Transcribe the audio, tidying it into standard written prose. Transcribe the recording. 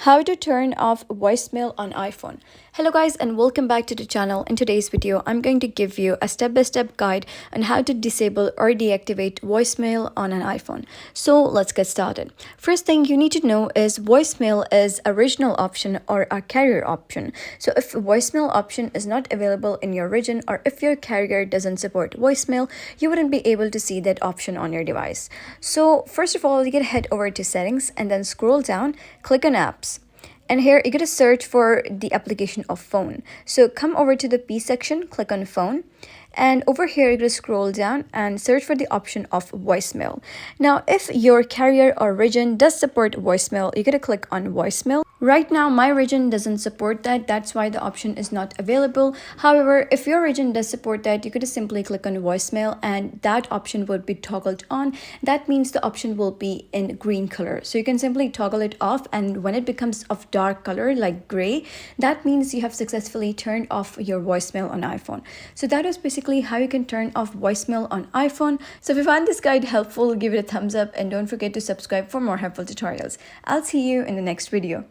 How to turn off voicemail on iPhone. Hello guys and welcome back to the channel. In today's video, I'm going to give you a step-by-step guide on how to disable or deactivate voicemail on an iPhone. So let's get started. First thing you need to know is voicemail is a regional option or a carrier option. So if voicemail option is not available in your region or if your carrier doesn't support voicemail, you wouldn't be able to see that option on your device. So first of all, you can head over to settings and then scroll down, click on apps. And here you're going to search for the application of phone. So come over to the P section, click on phone. And over here, you're going to scroll down and search for the option of voicemail. Now, if your carrier or region does support voicemail, you're going to click on voicemail. Right now, my region doesn't support that. That's why the option is not available. However, if your region does support that, you could just simply click on voicemail and that option would be toggled on. That means the option will be in green color. So you can simply toggle it off, and when it becomes of dark color like gray, that means you have successfully turned off your voicemail on iPhone. So that is basically how you can turn off voicemail on iPhone. So if you find this guide helpful, give it a thumbs up and don't forget to subscribe for more helpful tutorials. I'll see you in the next video.